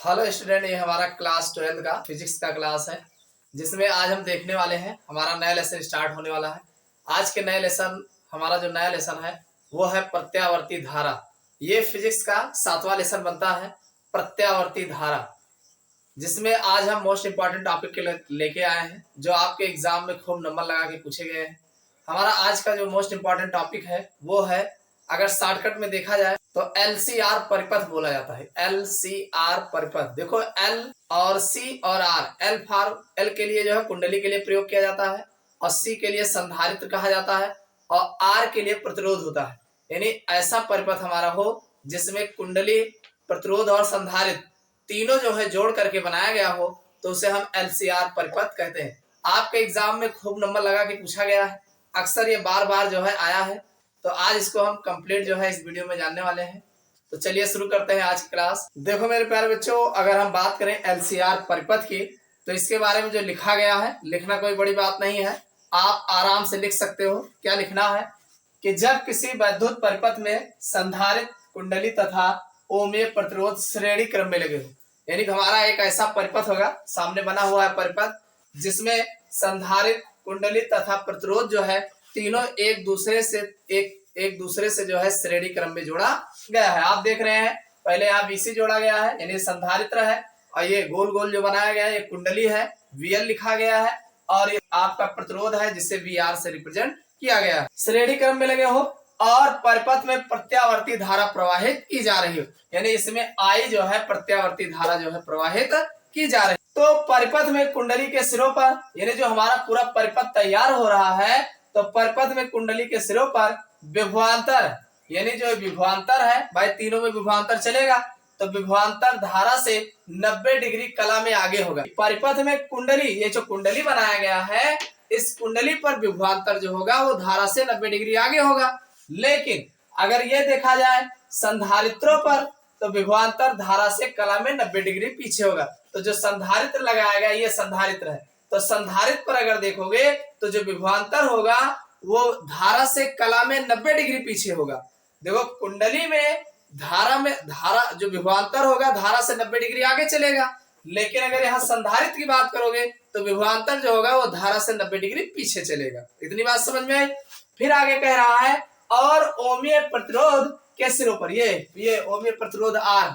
Hello student, ये हमारा class 12 का फिजिक्स का क्लास है जिसमें आज हम देखने वाले हैं हमारा नया लेसन स्टार्ट होने वाला है। आज के नए लेसन हमारा जो नया लेसन है वो है प्रत्यावर्ती धारा। ये फिजिक्स का 7वां लेसन बनता है प्रत्यावर्ती धारा, जिसमें आज हम मोस्ट इंपॉर्टेंट टॉपिक के लेके आए हैं जो आपके एग्जाम में खूब नंबर लगा के पूछे गए हैं। हमारा आज का जो मोस्ट इंपॉर्टेंट टॉपिक है वो है, अगर शॉर्टकट में देखा जाए तो LCR परिपथ बोला जाता है। LCR परिपथ, देखो L और C और R, L के लिए जो है कुंडली के लिए प्रयोग किया जाता है और C के लिए संधारित्र कहा जाता है और R के लिए प्रतिरोध होता है। यानी ऐसा परिपथ हमारा हो जिसमें कुंडली, प्रतिरोध और संधारित्र तीनों जो है जोड़ करके बनाया गया हो तो उसे हम LCR परिपथ कहते हैं। आपके एग्जाम में खूब नंबर लगा के पूछा गया है, अक्सर ये बार बार जो है आया है, तो आज इसको हम कंप्लीट जो है इस वीडियो में जानने वाले हैं। तो चलिए शुरू करते हैं आज की क्लास। देखो मेरे प्यारे बच्चों, अगर हम बात करें LCR परिपथ की तो इसके बारे में जो लिखा गया है, लिखना कोई बड़ी बात नहीं है, आप आराम से लिख सकते हो। क्या लिखना है कि जब किसी वैद्युत परिपथ में संधारित्र, कुंडली तथा ओमीय प्रतिरोध श्रेणी क्रम में लगे हो, यानी कि हमारा एक ऐसा परिपथ होगा, सामने बना हुआ है परिपथ जिसमें संधारित्र, कुंडली तथा प्रतिरोध जो है तीनों एक दूसरे से जो है श्रेणी क्रम में जोड़ा गया है। आप देख रहे हैं पहले यहाँ VC जोड़ा गया है यानी संधारित्र है, और ये गोल गोल जो बनाया गया है ये कुंडली है, VL लिखा गया है, और ये आपका प्रतिरोध है जिसे VR से रिप्रेजेंट किया गया है। श्रेणी क्रम में लगे हो और परिपथ में प्रत्यावर्ती धारा प्रवाहित की जा रही हो, यानी इसमें I जो है प्रत्यावर्ती धारा जो है प्रवाहित की जा रही है। तो परिपथ में कुंडली के सिरों पर, यानी जो हमारा पूरा परिपथ तैयार हो रहा है, तो परिपथ में कुंडली के सिरों पर विभवांतर, यानी जो विभवांतर है भाई, तीनों में विभवांतर चलेगा तो विभवांतर धारा से 90 डिग्री कला में आगे होगा। परिपथ में कुंडली, ये जो कुंडली बनाया गया है, इस कुंडली पर विभवांतर जो होगा वो धारा से 90 डिग्री आगे होगा। लेकिन अगर ये देखा जाए संधारित्रों पर तो विभवांतर धारा से कला में 90 डिग्री पीछे होगा। तो जो संधारित्र लगाया गया ये संधारित्र है, तो संधारित्र पर अगर देखोगे तो जो विभवांतर होगा वो धारा से कला में 90 डिग्री पीछे होगा। देखो कुंडली में धारा जो विभवांतर होगा धारा से 90 डिग्री आगे चलेगा, लेकिन अगर यहाँ संधारित्र की बात करोगे तो विभवांतर जो होगा वो धारा से 90 डिग्री पीछे चलेगा। इतनी बात समझ में आई। फिर आगे कह रहा है, और ओमीय प्रतिरोध के सिरों पर, ये ओमीय प्रतिरोध R,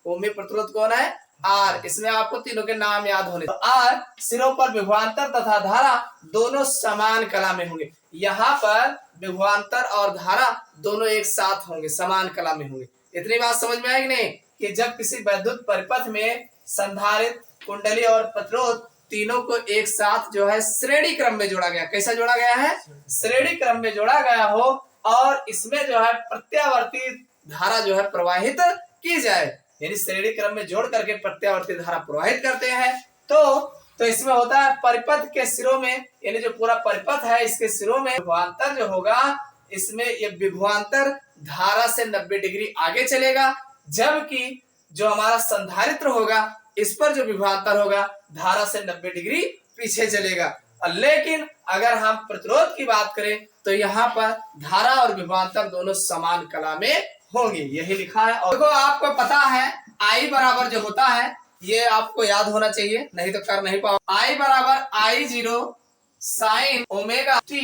ओमीय प्रतिरोध कौन है? R। इसमें आपको तीनों के नाम याद होने, तो R सिरों पर विभवांतर तथा धारा दोनों समान कला में होंगे। यहाँ पर विभवांतर और धारा दोनों एक साथ होंगे, समान कला में होंगे। इतनी बात समझ में आएगी नहीं कि जब किसी वैद्युत परिपथ में संधारित्र, कुंडली और प्रतिरोध तीनों को एक साथ जो है श्रेणी क्रम में जोड़ा गया। कैसा जोड़ा गया है? श्रेणी क्रम में जोड़ा गया हो और इसमें जो है प्रत्यावर्ती धारा जो है प्रवाहित की जाए, यानी श्रेणी क्रम में जोड़ करके प्रत्यावर्ती धारा प्रवाहित करते हैं। तो इसमें होता है परिपथ के सिरों में, यानी जो पूरा परिपथ है इसके सिरों में विभवांतर जो होगा, इसमें ये विभवांतर धारा से 90 डिग्री आगे चलेगा, जबकि जो हमारा संधारित्र होगा इस पर जो विभवांतर होगा धारा से 90 डिग्री पीछे चलेगा। लेकिन अगर हम प्रतिरोध की बात करें तो यहाँ पर धारा और विभवांतर दोनों समान कला में होंगे, यही लिखा है। और देखो आपको पता है I बराबर जो होता है ये आपको याद होना चाहिए, नहीं तो कर नहीं पाओ। I बराबर I0 साइन ओमेगा t।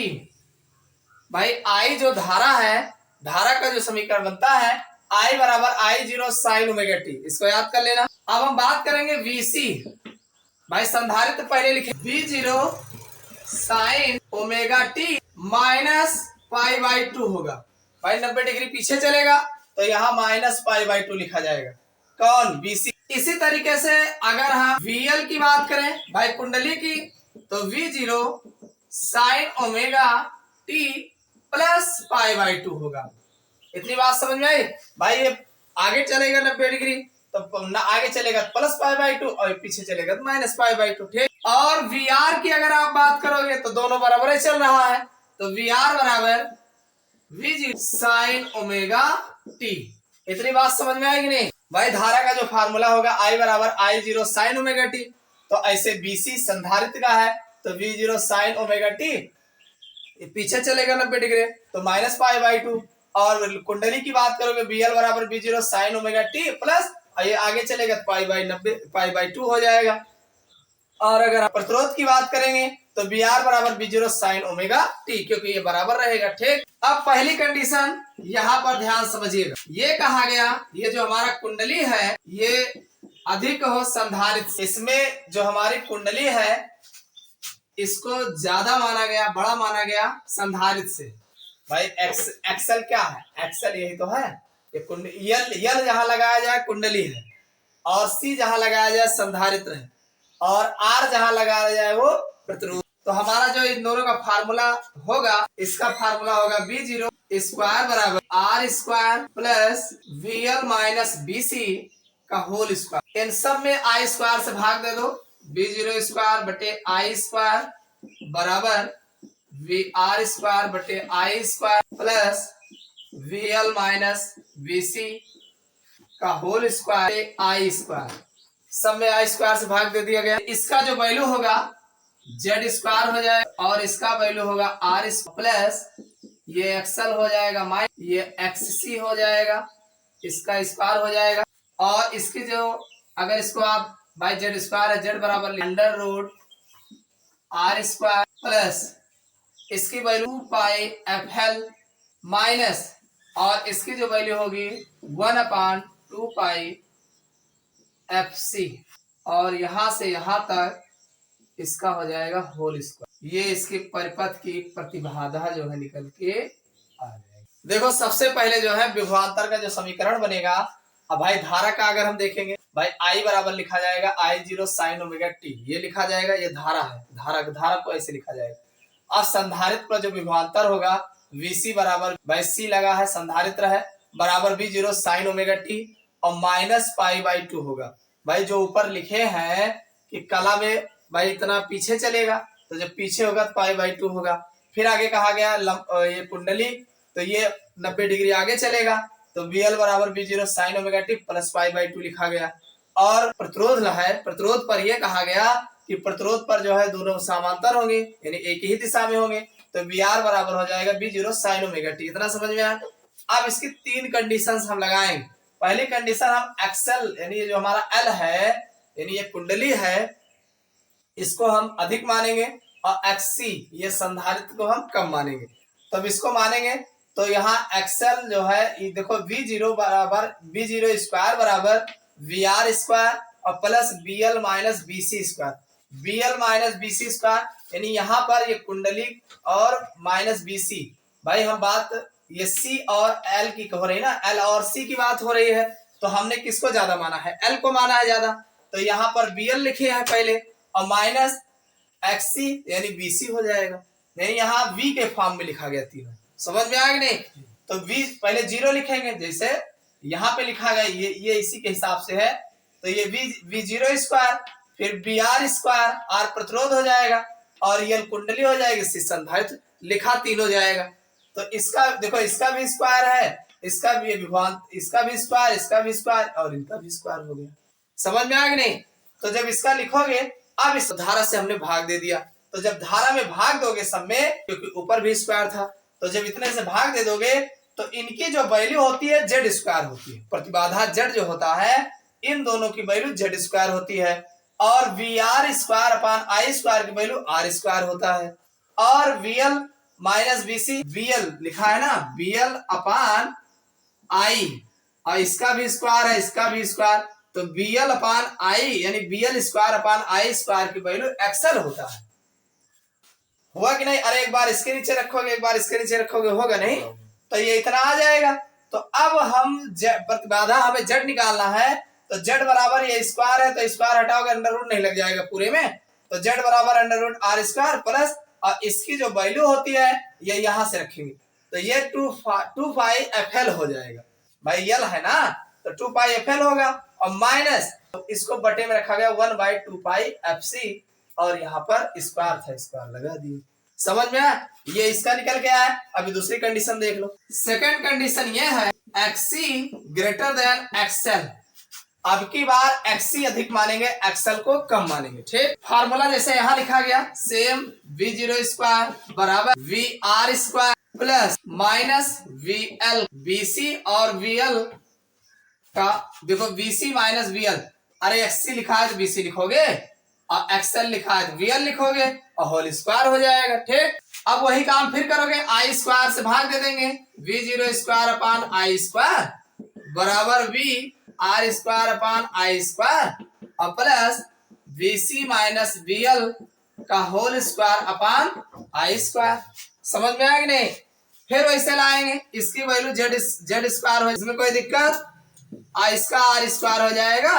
भाई I जो धारा है, धारा का जो समीकरण बनता है I बराबर I0 साइन ओमेगा t, इसको याद कर लेना। अब हम बात करेंगे VC। भाई संधारित्र पहले लिखे V0 sine omega t minus π/2 होगा। भाई 90 डिग्री पीछे चलेगा तो यहाँ माइनस π/2 लिखा जाएगा। कौन? VC। इसी तरीके से अगर हम VL की बात करें भाई कुंडली की, तो V0 sine omega t plus π/2 होगा। इतनी बात समझ में आई? भाई ये आगे चलेगा 90 डिग्री तो ना आगे चलेगा प्लस π/2 और पीछे चलेगा तो माइनस π/2। ठीक। और VR की अगर आप बात करोगे तो दोनों बराबर ही चल रहा है, तो VR बराबर V0 साइन ओमेगा t। इतनी बात समझ में आएगी नहीं? भाई धारा का जो फार्मूला होगा I बराबर I0 साइन ओमेगा t, तो ऐसे BC संधारित्र का है तो V0 साइन ओमेगा t पीछे चलेगा 90 डिग्री तो माइनस π/2, और कुंडली की बात करोगे BL बराबर V0 sine omega t plus और ये आगे चलेगा तो पाई/2 हो जाएगा। और अगर आप प्रतिरोध की बात करेंगे तो बी आर बराबर B zero sine omega T, क्योंकि ये बराबर रहेगा। ठीक, अब पहली कंडीशन यहाँ पर ध्यान समझिएगा, ये कहा गया ये जो हमारा कुंडली है ये अधिक हो संधारित्र, इसमें जो हमारी कुंडली है इसको ज्यादा माना गया, बड़ा माना गया संधारित्र से। भाई एक्सल क्या है, एक्सल यही तो है, ये यल जहां लगाया जाए कुंडली है, और सी जहां लगाया जाए संधारित्र है, और आर जहां लगाया जाए वो प्रतिरोध। तो हमारा जो इन दोनों का फार्मूला होगा, इसका फार्मूला होगा बी जीरो स्क्वायर बराबर R square plus V L minus B C का होल स्क्वायर। इन सब में आई स्क्वायर से भाग दे दो, बी जीरो स्क्वायर बटे आई स्क्वायर बराबर वी आर स्क्वायर बटे I square plus V L minus V C का होल स्क्वायर आई स्क्वायर। सब में आई स्क्वायर से भाग दे दिया गया। इसका जो वैल्यू होगा जेड स्क्वायर हो जाएगा, और इसका वैल्यू होगा आर प्लस ये एक्सएल हो जाएगा माइनस ये एक्ससी हो जाएगा, इसका स्क्वायर हो जाएगा। और इसकी जो अगर इसको आप बाई जेड स्क्वायर है, जेड बराबर under root R square plus इसकी value pi F L minus, और इसकी जो वैल्यू होगी 1/2 पाई एफ सी, और यहां से यहां तक इसका हो जाएगा होल स्क्वायर। ये इसके परिपथ की प्रतिबाधा जो है निकल के आ जाएगी। देखो सबसे पहले जो है विभवांतर का जो समीकरण बनेगा, अब भाई धारा का अगर हम देखेंगे, भाई आई बराबर लिखा जाएगा आई जीरो साइन ओमेगा टी, ये लिखा जाएगा, ये धारा है, धारा को ऐसे लिखा जाएगा। अब संधारित्र पर जो विभवांतर होगा वीसी बराबर भाई सी लगा है, संधारित्र है, बराबर B zero sine omega T और माइनस पाई/2 होगा। भाई जो ऊपर लिखे हैं कि कला में भाई इतना पीछे चलेगा, तो जब पीछे होगा तो पाई/2 होगा। फिर आगे कहा गया ये कुंडली, तो ये 90 डिग्री आगे चलेगा, तो बी एल बराबर B zero sine omega T plus पाई/2 लिखा गया। और प्रतिरोध है, प्रतिरोध पर यह कहा गया कि प्रतिरोध पर जो है दोनों समांतर होंगे, यानी एक ही दिशा में होंगे, तो बी आर बराबर हो जाएगा B zero sine omega T. इतना समझ में आया। अब इसकी 3 कंडीशंस हम लगाएंगे। पहली कंडीशन हम एक्सेल यानी जो हमारा एल है, यानी ये कुंडली है, इसको हम अधिक मानेंगे, और एक्ससी ये संधारित्र को हम कम मानेंगे। तब इसको मानेंगे तो यहाँ एक्सेल जो है ये देखो बी जीरो बराबर बी जीरो स्क्वायर बराबर वी आर स्क्वायर और plus B L minus B C square, B L minus B C square, यानी यहाँ पर ये कुंडली और माइनस बी सी। भाई हम बात ये सी और एल की हो रही ना, एल और सी की बात हो रही है, तो हमने किसको ज्यादा माना है, एल को माना है ज्यादा, तो यहाँ पर बी एल लिखे हैं पहले, और माइनस एक्ससी यानी बीसी हो जाएगा, यानी यहाँ वी के फॉर्म में लिखा गया तीनों। समझ में आ गया नहीं? तो वी पहले जीरो लिखेंगे, जैसे यहाँ पे लिखा गया ये इसी के हिसाब से है, तो ये वी जीरो स्क्वायर, फिर बी आर स्क्वायर, आर प्रतिरोध हो जाएगा, और ये कुंडली हो जाएगी, सी संधारित्र, लिखा तीन हो जाएगा। तो इसका देखो इसका भी स्क्वायर है, इसका भी विभवांतर, इसका भी स्क्वायर, इसका भी स्क्वायर, और इनका भी स्क्वायर हो गया। समझ में आ गया नहीं? तो जब इसका लिखोगे, अब इस धारा से हमने भाग दे दिया, तो जब धारा में भाग दोगे सब में, क्योंकि ऊपर भी स्क्वायर था, तो जब इतने से भाग दे दोगे तो इनकी जो वैल्यू होती है जेड स्क्वायर होती है। प्रतिबाधा जेड जो होता है, इन दोनों की वैल्यू जेड स्क्वायर होती है, और V R square upon I square की वैल्यू आर स्क्वायर होता है, और V L minus B C, V L लिखा है ना, वी एल अपान आई, और इसका भी स्क्वायर है, इसका भी स्क्वायर, तो बी एल अपान आई यानी B L square upon I square की वैल्यू एक्सएल होता है। हुआ कि नहीं? अरे एक बार इसके नीचे रखोगे, एक बार इसके नीचे रखोगे, होगा नहीं? तो ये इतना आ जाएगा। तो अब हम प्रतिबाधा हमें जेड निकालना है, तो जेड बराबर ये स्क्वायर है, तो स्क्वायर हटाओगे अंडर रूट नहीं लग जाएगा पूरे में, तो जेड बराबर under root R square plus, और इसकी जो वैल्यू होती है ये यहां से रखेंगे, तो ये 2 पाई एफ एल हो जाएगा। भाई यल है ना, तो 2 पाई एफ एल होगा, और माइनस तो इसको बटे में रखा गया 1/2 पाई एफ सी, और यहाँ पर स्क्वायर था, स्क्वायर लगा दिए। समझ में आया? ये इसका निकल के आया। अभी दूसरी कंडीशन देख लो। सेकंड कंडीशन ये है एक्सी ग्रेटर देन एक्सएल। अब की बार एक्सी अधिक मानेंगे, एक्सएल को कम मानेंगे। ठीक, फार्मूला जैसे यहाँ लिखा गया सेम, वी जीरो स्क्वायर बराबर V R square plus minus V L B C और वी एल का देखो BC माइनस BL, अरे XC लिखा है तो BC लिखोगे और XL लिखा है तो BL लिखोगे और होल स्क्वायर हो जाएगा। ठीक, अब वही काम फिर करोगे, आई स्क्वायर से भाग दे देंगे, V0 square upon I square बराबर V R square upon I square और प्लस BC माइनस BL का whole square upon I square. समझ में आया कि नहीं? फिर वैसे लाएंगे, इसकी वैल्यू जेड स्क्वायर हो, इसमें कोई दिक्कत, इसका आर स्क्वायर हो जाएगा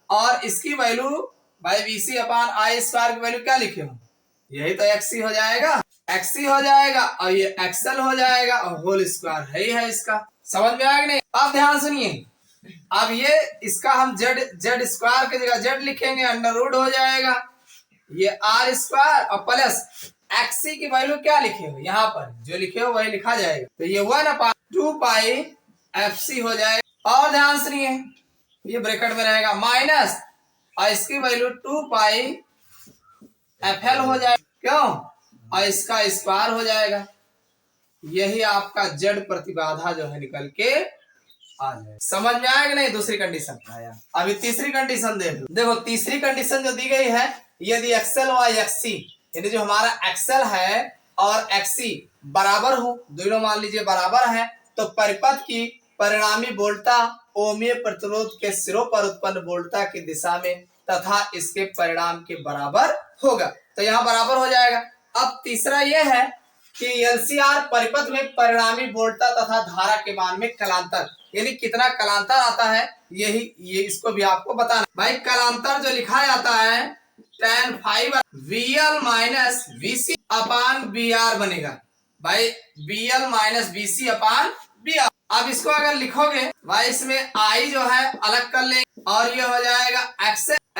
और इसकी वैल्यू भाई BC अपान आई स्क्वायर की वैल्यू क्या लिखे हो, यही तो XC हो जाएगा, XC हो जाएगा और ये XL हो जाएगा और होल स्क्वायर है ही है इसका। समझ में आया कि नहीं? अब ध्यान सुनिए, अब ये इसका हम जेड स्क्वायर की जगह जेड लिखेंगे, अंडर रूट हो जाएगा, ये आर स्क्वायर और प्लस XC की वैल्यू क्या लिखे हो, यहाँ पर जो लिखे हो वही लिखा जाएगा, तो ये 1/2 पाई FC हो जाएगा। और ध्यान सुनिए, ये ब्रैकेट में रहेगा माइनस और इसकी वैल्यू 2 पाई FL हो जाएगा, क्यों, और इसका स्क्वायर हो जाएगा। यही आपका जेड प्रतिबाधा जो है निकल के आ जाए। समझ में आया कि नहीं? दूसरी कंडीशन आया। अभी तीसरी कंडीशन देखो तीसरी कंडीशन जो दी गई है, यदि XL और XC यानी जो हमारा XL है और XC बराबर हो, दोनों मान लीजिए बराबर है, तो परिपथ की परिणामी वोल्टता ओमीय प्रतिरोध के सिरों पर उत्पन्न वोल्टता की दिशा में तथा इसके परिणाम के बराबर होगा, तो यहाँ बराबर हो जाएगा। अब तीसरा यह है कि LCR परिपथ में परिणामी वोल्टता तथा धारा के मान में कलांतर, यानी कितना कलांतर आता है, ये इसको भी आपको बताना। भाई कलांतर जो लिखा जाता है tan five VL minus VC अपान BR बनेगा, भाई BL माइनस BC अपान BR। अब इसको अगर लिखोगे भाई, इसमें I जो है अलग कर लेंगे और ये हो जाएगा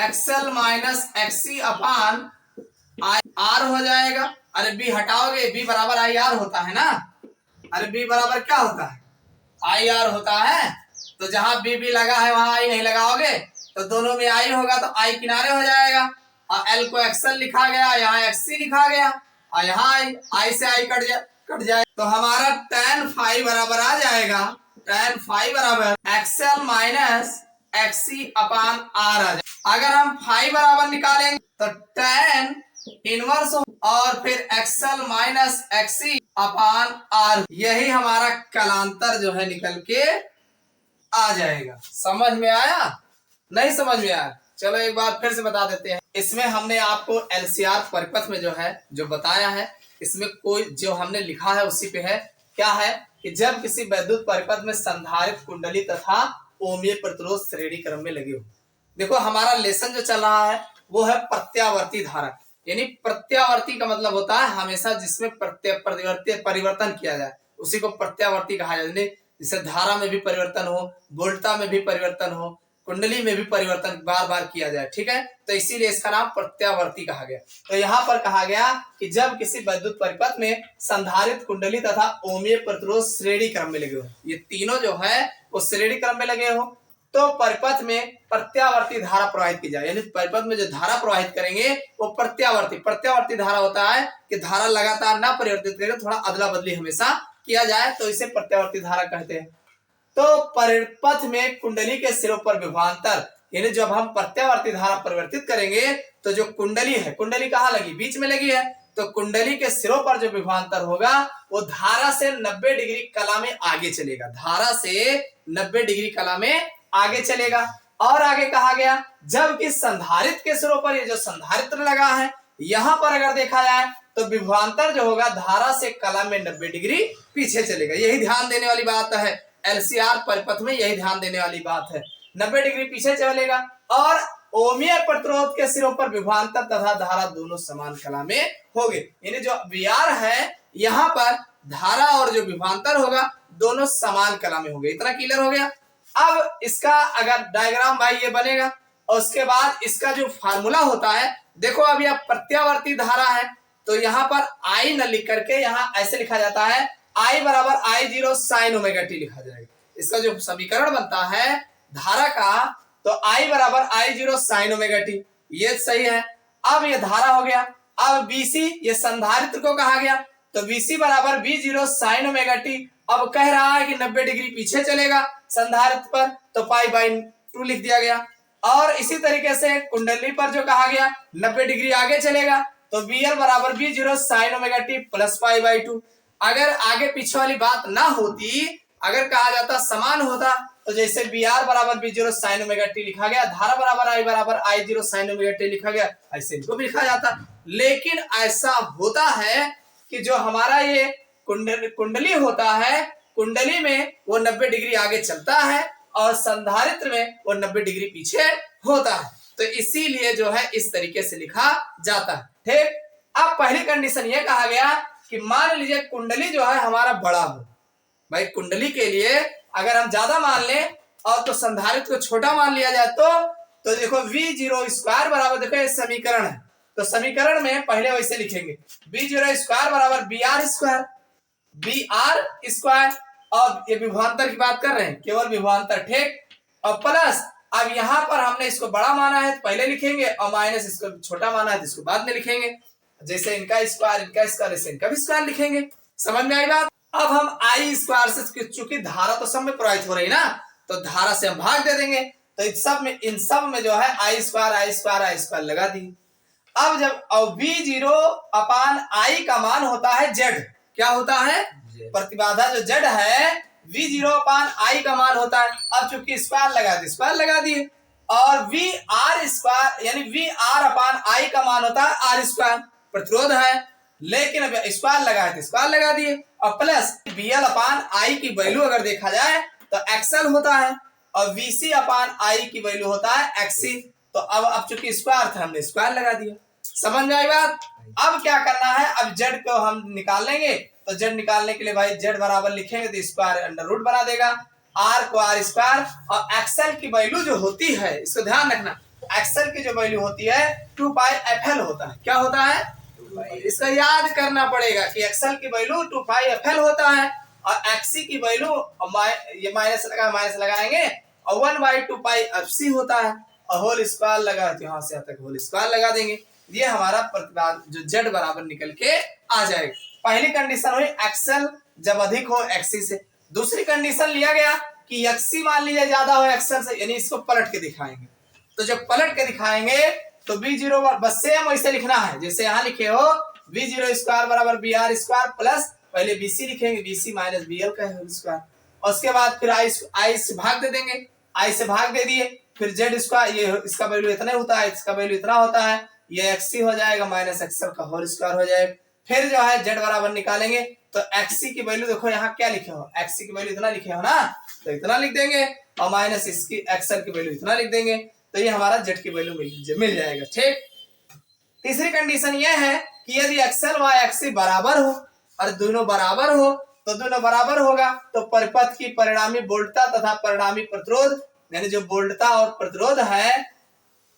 XL माइनस XC अपान IR हो जाएगा। अरे B हटाओगे, B बराबर IR होता है ना, अरे B बराबर क्या होता है, IR होता है, तो जहां B लगा है वहां I नहीं लगाओगे तो दोनों में I होगा, तो I किनारे हो जाएगा और L को XL लिखा गया, यहाँ XC लिखा गया और यहाँ I से I कट जाए, तो हमारा tan फाई बराबर आ जाएगा, tan फाई बराबर XL माइनस XC अपान R आ जाएगा। अगर हम फाई बराबर निकालेंगे तो tan इनवर्स और फिर XL माइनस XC अपान R, यही हमारा कलांतर जो है निकल के आ जाएगा। समझ में आया? नहीं समझ में आया? चलो एक बार फिर से बता देते हैं। इसमें हमने आपको LCR परिपथ में जो है जो बताया है, इसमें कोई जो हमने लिखा है उसी पे है। क्या है कि जब किसी वैद्युत परिपथ में संधारित्र कुंडली तथा ओमीय प्रतिरोध श्रेणी क्रम में लगे हो। देखो हमारा लेसन जो चल रहा है वो है प्रत्यावर्ती धारा, यानी प्रत्यावर्ती का मतलब होता है हमेशा जिसमें परिवर्तन किया जाए उसी को प्रत्यावर्ती कहा जाए। जैसे धारा में भी परिवर्तन हो, वोल्टता में भी परिवर्तन हो, कुंडली में भी परिवर्तन बार बार किया जाए, ठीक है, तो इसीलिए इसका नाम प्रत्यावर्ती कहा गया। तो यहाँ पर कहा गया कि जब किसी वैद्युत परिपथ में संधारित्र कुंडली तथा ओमीय प्रतिरोध श्रेणी क्रम में लगे हो, ये तीनों जो है वो श्रेणी क्रम में लगे हो, तो परिपथ में प्रत्यावर्ती धारा प्रवाहित की जाए, यानी परिपथ में जो धारा प्रवाहित करेंगे वो प्रत्यावर्ती धारा होता है कि धारा लगातार ना परिवर्तित करें, थोड़ा अदला बदली हमेशा किया जाए, तो इसे प्रत्यावर्ती धारा कहते हैं। तो परिपथ में कुंडली के सिरों पर विभवांतर, यानी जब हम प्रत्यावर्ती धारा परिवर्तित करेंगे तो जो कुंडली है, कुंडली कहाँ लगी, बीच में लगी है, तो कुंडली के सिरों पर जो विभवांतर होगा वो धारा से 90 डिग्री कला में आगे चलेगा, धारा से 90 डिग्री कला में आगे चलेगा। और आगे कहा गया जबकि संधारित्र के सिरों पर ये जो संधारित्र लगा है, यहां पर अगर देखा जाए तो विभवांतर जो होगा धारा से कला में 90 डिग्री पीछे चलेगा। यही ध्यान देने वाली बात है, LCR परिपथ में यही ध्यान देने वाली बात है, 90 डिग्री पीछे चलेगा। और ओमीय प्रतिरोध के सिरों पर विभवांतर तथा धारा दोनों समान कला में होंगे, यानी जो VR है यहाँ पर धारा और जो विभवांतर होगा दोनों समान कला में होंगे। इतना क्लियर हो गया। अब इसका अगर डायग्राम भाई ये बनेगा और उसके बाद इसका जो फार्मूला होता है, देखो अभी अब प्रत्यावर्ती धारा है तो यहाँ पर I न लिख करके यहाँ ऐसे लिखा जाता है, I बराबर I0 sin ओमेगा t लिखा जाएगा। इसका जो समीकरण बनता है धारा का, तो I बराबर I0 sin ओमेगा t, ये सही है। अब ये धारा हो गया। अब BC ये संधारित्र को कहा गया, तो BC बराबर V0 sin ओमेगा t अब कह रहा है कि 90 डिग्री पीछे चलेगा संधारित्र पर, तो π/2 लिख दिया गया। और इसी तरीके से कुंडली पर जो कहा गया 90 डिग्री आगे चलेगा, तो VL बराबर V0 sin omega t plus π/2। अगर आगे पीछे वाली बात ना होती, अगर कहा जाता समान होता, तो जैसे BR बराबर V0 sin ओमेगा t लिखा गया, धारा बराबर I बराबर I0 sin ओमेगा t लिखा गया, ऐसे इनको भी लिखा जाता। लेकिन ऐसा होता है कि जो हमारा ये कुंडली होता है, कुंडली में वो 90 डिग्री आगे चलता है और संधारित्र में वो 90 डिग्री पीछे होता है, तो इसीलिए जो है इस तरीके से लिखा जाता है। ठीक, अब पहली कंडीशन ये कहा गया कि मान लीजिए कुंडली जो है हमारा बड़ा हो। भाई कुंडली के लिए अगर हम ज्यादा मान लें और तो संधारित्र को छोटा मान लिया जाए, तो देखो V0 स्क्वायर बराबर, देखो ये समीकरण है, तो समीकरण में पहले वैसे लिखेंगे V0 स्क्वायर बराबर BR स्क्वायर, और ये विभवांतर की बात कर रहे हैं, केवल विभवांतर। ठीक, और प्लस अब यहाँ पर हमने इसको बड़ा माना है तो पहले लिखेंगे, और माइनस इसको छोटा माना है तो इसको बाद में लिखेंगे। जैसे इनका स्क्वायर ऐसे इनका भी स्क्वायर लिखेंगे। समझ में आई बात? अब हम I स्क्वायर से, चूंकि धारा तो सब में प्रवाहित हो रही ना, तो धारा से हम भाग दे देंगे, तो इन सब में जो है I स्क्वायर लगा दी। अब जब V0 अपान I का मान होता है Z, क्या होता है? प्रतिबाधा जो Z है V0 अपान I का मान होता है। अब चूंकि स्क्वायर लगा दिए, और VR स्क्वायर यानी VR अपान I का मान होता है R स्क्वायर, प्रतिरोध है, लेकिन अब स्क्वायर लगाए तो स्क्वायर लगा दिए, और प्लस BL अपान I की वैल्यू अगर देखा जाए तो XL होता है, और VC अपान I की वैल्यू होता है XC। तो अब चूंकि स्क्वायर था हमने स्क्वायर लगा दिया। समझ में आई बात? अब क्या करना है, अब Z को हम निकाल लेंगे, तो Z निकालने के लिए भाई Z बराबर लिखेंगे तो स्क्वायर अंडर रूट बना देगा, R को R स्क्वायर, और XL की वैल्यू जो होती है, इसको ध्यान रखना, XL की जो वैल्यू होती है 2πfl होता है। क्या होता है? इसका याद करना पड़ेगा कि XL की वैल्यू 2πfl होता है, और XC की वैल्यू ये माइनस लगाएंगे, और 1/2πfc होता है, और होल स्क्वायर लगा तो यहाँ से तक होल स्क्वायर लगा देंगे। ये हमारा प्रतिबाधा जो Z बराबर निकल के आ जाएगा। पहली कंडीशन हुई XL जब अधिक हो XC से। दूसरी कंडीशन लिया गया कि XC मान लीजिए ज्यादा हो XL से, यानी इसको पलट के दिखाएंगे। तो जब पलट के दिखाएंगे तो V0 बस सेम वैसे लिखना है जैसे यहाँ लिखे हो, V0 स्क्वायर बराबर BR स्क्वायर प्लस पहले BC लिखेंगे, BC माइनस BL का होल स्क्वायर, और उसके बाद फिर I से भाग दे देंगे, I से भाग दे दिए, फिर Z स्क्वायर, ये इसका वैल्यू इतना होता है, इसका वैल्यू इतना होता है, ये XC हो जाएगा माइनस XL का होल स्क्वायर हो जाएगा। फिर जो है Z बराबर निकालेंगे, तो XC की वैल्यू देखो यहाँ क्या लिखे हो, XC की वैल्यू इतना लिखे हो ना, तो इतना लिख देंगे, और माइनस इसकी XL की वैल्यू इतना लिख देंगे, तो ये हमारा Z की वैल्यू मिल जाएगा। ठीक, तीसरी कंडीशन ये है कि यदि XL व XC बराबर हो और दोनों बराबर हो, तो दोनों बराबर होगा तो परिपथ की परिणामी वोल्टता तथा परिणामी प्रतिरोध, यानी जो वोल्टता और प्रतिरोध है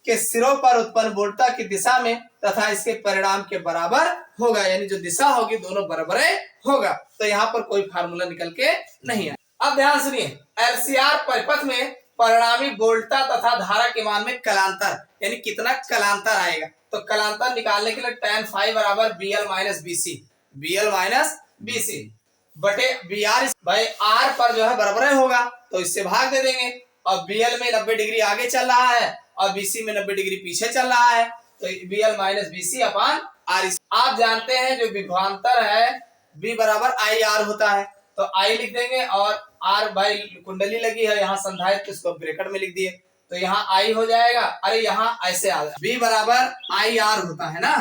के सिरों पर उत्पन्न वोल्टता की दिशा में तथा इसके परिणाम के बराबर होगा, यानी जो दिशा होगी दोनों बराबर होगा। तो यहाँ पर कोई फार्मूला निकल के नहीं है। अब ध्यान सुनिए, LCR परिपथ में परिणामी वोल्टता तथा धारा के मान में कलांतर, यानी कितना कलांतर आएगा, तो कलांतर निकालने के लिए tan phi बराबर BL माइनस BC बटे BR भाई R पर जो है बराबर होगा, तो इससे भाग दे देंगे, और BL में 90 डिग्री आगे चल रहा है और BC में 90 डिग्री पीछे चल रहा है, तो BL माइनस BC अपान R। आप जानते हैं जो विभवांतर है B बराबर IR होता है, तो I लिख देंगे, और R भाई कुंडली लगी है यहाँ संधारित्र, तो इसको ब्रैकेट में लिख दिए, तो यहाँ I हो जाएगा, अरे यहाँ ऐसे आ जाए B बराबर IR होता है ना,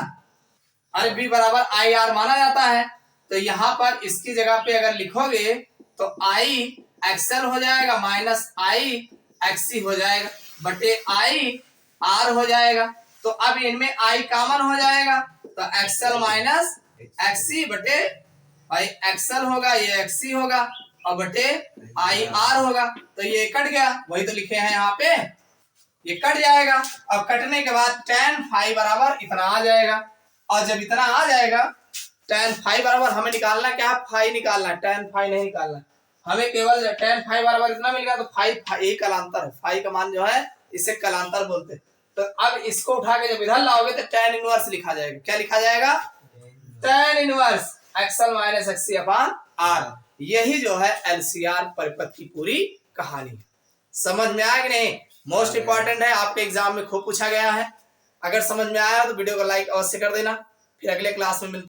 अरे B बराबर IR माना जाता है, तो यहाँ पर इसकी जगह पे अगर लिखोगे तो I XL हो जाएगा माइनस I XC हो जाएगा बटे I R हो जाएगा। तो अब इनमें I कॉमन हो जाएगा, तो XL माइनस XC बटे भाई XL होगा, ये XC होगा, और बटे IR होगा, तो ये कट गया, वही तो लिखे हैं यहाँ पे, ये कट जाएगा। अब कटने के बाद tan phi बराबर इतना आ जाएगा, और जब इतना आ जाएगा tan phi बराबर हमें निकालना क्या है, phi निकालना, tan phi नहीं निकालना, हमें केवल tan phi बराबर इतना मिल गया, तो phi एक कलांतर है, phi का मान जो है इसे कलांतर बोलते हैं। तो अब इसको उठा के जब इधर लाओगे तो tan इनवर्स लिखा जाएगा, क्या लिखा जाएगा, tan inverse XL minus XC अपान R। यही जो है एलसीआर परिपथ की पूरी कहानी है। समझ में आया कि नहीं? मोस्ट इंपॉर्टेंट है, आपके एग्जाम में खूब पूछा गया है। अगर समझ में आया तो वीडियो को लाइक अवश्य कर देना। फिर अगले क्लास में मिलते हैं।